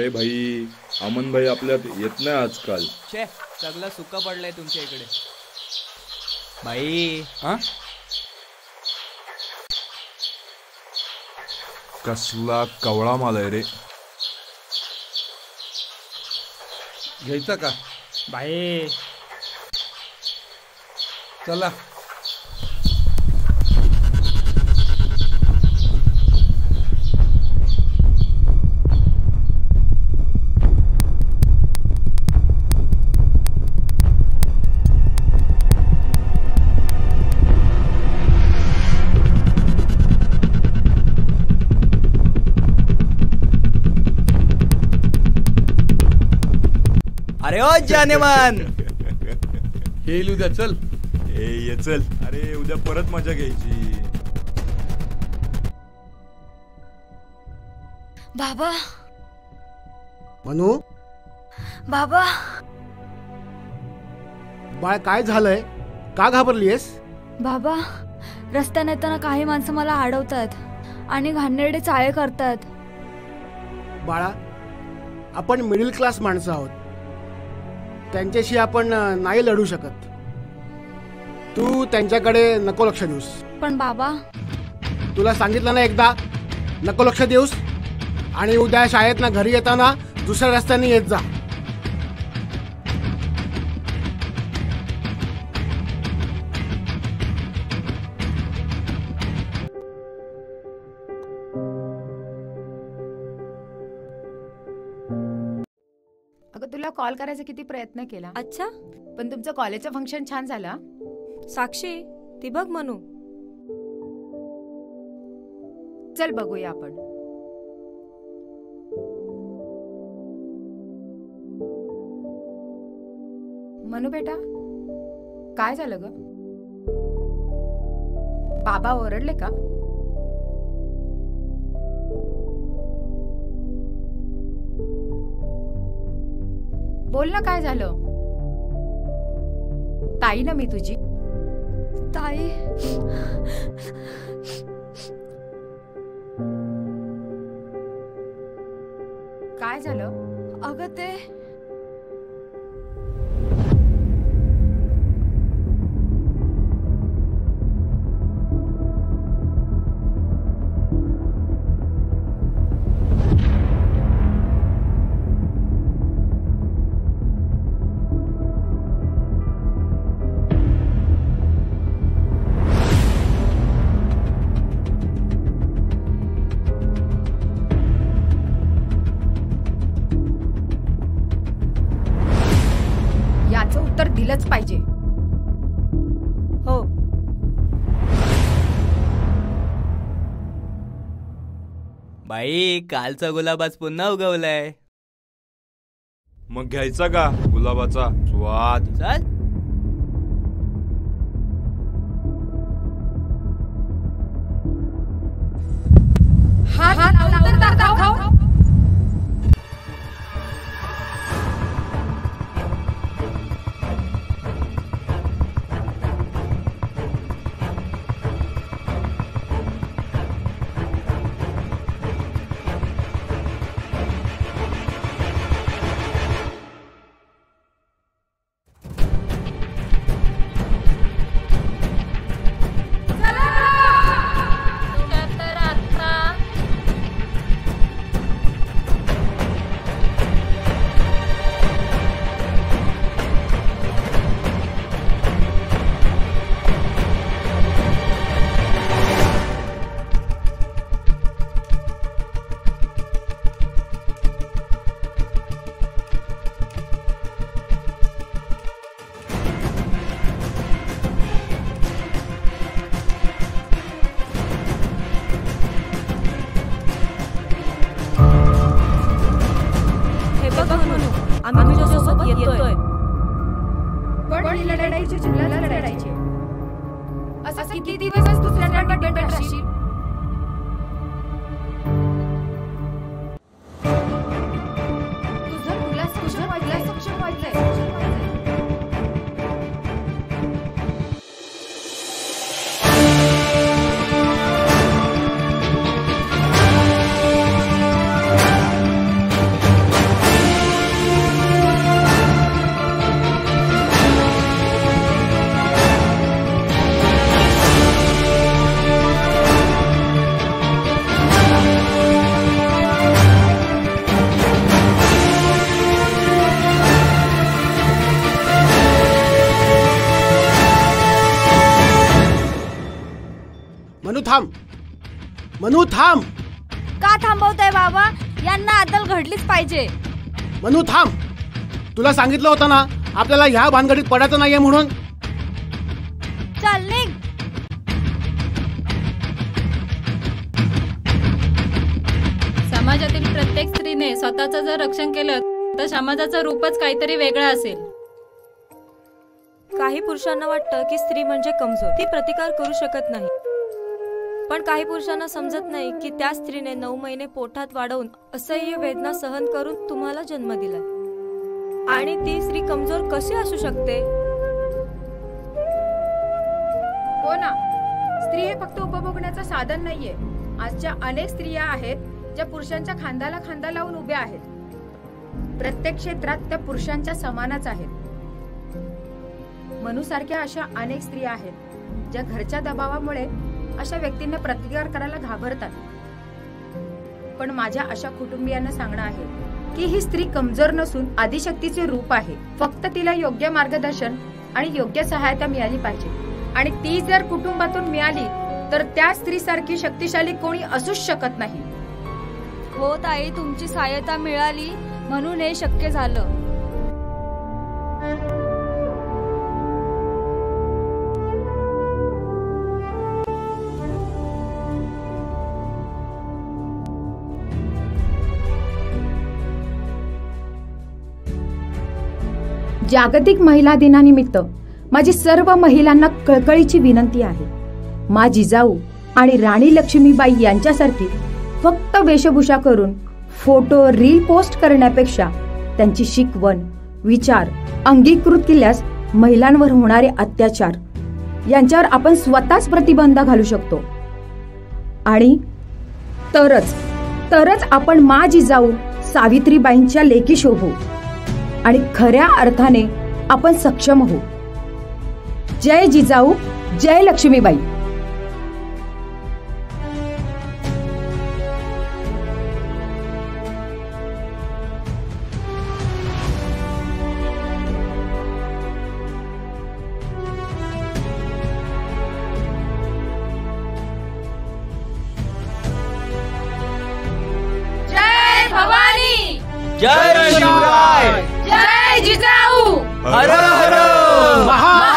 अरे भाई अमन भाई आपल्यात येत नाही आजकाल. छे सगळं सुका पडलंय तुमच्या इकडे भाई. हा कसला कवळा माल आहे रे. घ्यायचा का भाई? चला. अरे ओ जानेमान येईल उद्या. चल ये चल. अरे उद्या परत मजा घ्यायची. बाबा. मनू. बाबा. बाळ काय झालंय? का घाबरलीयस? बाबा रस्त्याने येताना काही माणसं मला अडवतात आणि घाणेरडे चाळे करतात. बाळा आपण मिडल क्लास माणसं आहोत. त्यांच्याशी आपण नाही लढू शकत. तू त्यांच्याकडे नको लक्ष देऊस. पण बाबा तुला सांगितलं ना एकदा नको लक्ष देऊस. आणि उद्या शाळेतनं घरी येताना दुसऱ्या रस्त्याने येत जा. अगं तुला कॉल करायचा किती प्रयत्न केला. अच्छा पण तुमचं कॉलेजचं फंक्शन छान झालं. साक्षी ती बघ मनू. चल बघूया आपण. मनू बेटा काय झालं ग? बाबा ओरडले का? बोल ना काय झालं? ताई ना मी तुझी. ताई काय झालं? अगं ते उत्तर दिलंच पाहिजे. हो बाई कालचा गुलाब आज पुन्हा उगवलाय. मग घ्यायचा का गुलाबाचा स्वाद? चल आम्ही तुझ्यासोबत येतोय. पण ही लढाईची जिल्ह्याला लढायची. असं किती दिवस दुसऱ्यांना डिपेंड राहशील? तुझं तुला सक्षम व्हायचंय. मनू थांब. मनू थांब. का थांबवताय बाबा? यांना अद्दल घडलीच पाहिजे. मनू थांब. तुला सांगितलं होतं ना आपल्याला ह्या भानगडीत पडायचं नाहीये म्हणून. चल निघ. समाजातील प्रत्येक स्त्रीने स्वतःचं जर रक्षण केलं तर समाजाचं रूपच काहीतरी वेगळं असेल. काही पुरुषांना वाटतं की स्त्री म्हणजे कमजोर, ती प्रतिकार करू शकत नाही. पण काही पुरुषांना समजत नाही की त्या स्त्रीने 9 महिने पोटात वाढवून असह्य वेदना सहन करून तुम्हाला जन्म दिला, आणि ती स्त्री कमजोर कशी असू शकते? हो ना, स्त्री हे फक्त उपभोगण्याचं साधन नाहीये. आजच्या अनेक स्त्रिया आहेत ज्या पुरुषांच्या खांद्याला खांदा लावून उभ्या आहेत. प्रत्येक क्षेत्रात त्या पुरुषांच्या समानच आहेत. मनूसारख्या अशा अनेक स्त्रिया आहेत ज्या घरच्या दबावामुळे अशा व्यक्तींना प्रतिकार करायला घाबरतात. पण माझ्या अशा कुटुंबियांना सांगणं आहे की ही स्त्री कमजोर नसून आदिशक्तीचे रूप आहे. फक्त तिला योग्य मार्गदर्शन आणि योग्य सहायता मिळाली पाहिजे, आणि ती जर कुटुंबातून मिळाली तर त्या स्त्रीसारखी शक्तिशाली कोणी असूच शकत नाही. हो ताई, तुमची सहायता मिळाली म्हणून हे शक्य झालं. जागतिक महिला दिनानिमित्त माझी सर्व महिलांना कळकळीची विनंती आहे. मा जिजाऊ आणि राणी लक्ष्मीबाई यांच्यासारखी फक्त वेशभूषा करून फोटो रील पोस्ट करण्यापेक्षा त्यांची शिकवण, विचार अंगीकृत केल्यास महिलांवर होणारे अत्याचार यांच्यावर आपण स्वतःच प्रतिबंध घालू शकतो. आणि तरच आपण मा जिजाऊ सावित्रीबाईंच्या लेकी शोभू आणि खऱ्या अर्थाने आपण सक्षम होऊ. जय जिजाऊ, जय लक्ष्मीबाई. जय भवानी, जय शिवराय, जय जिजाऊ, हर हर महा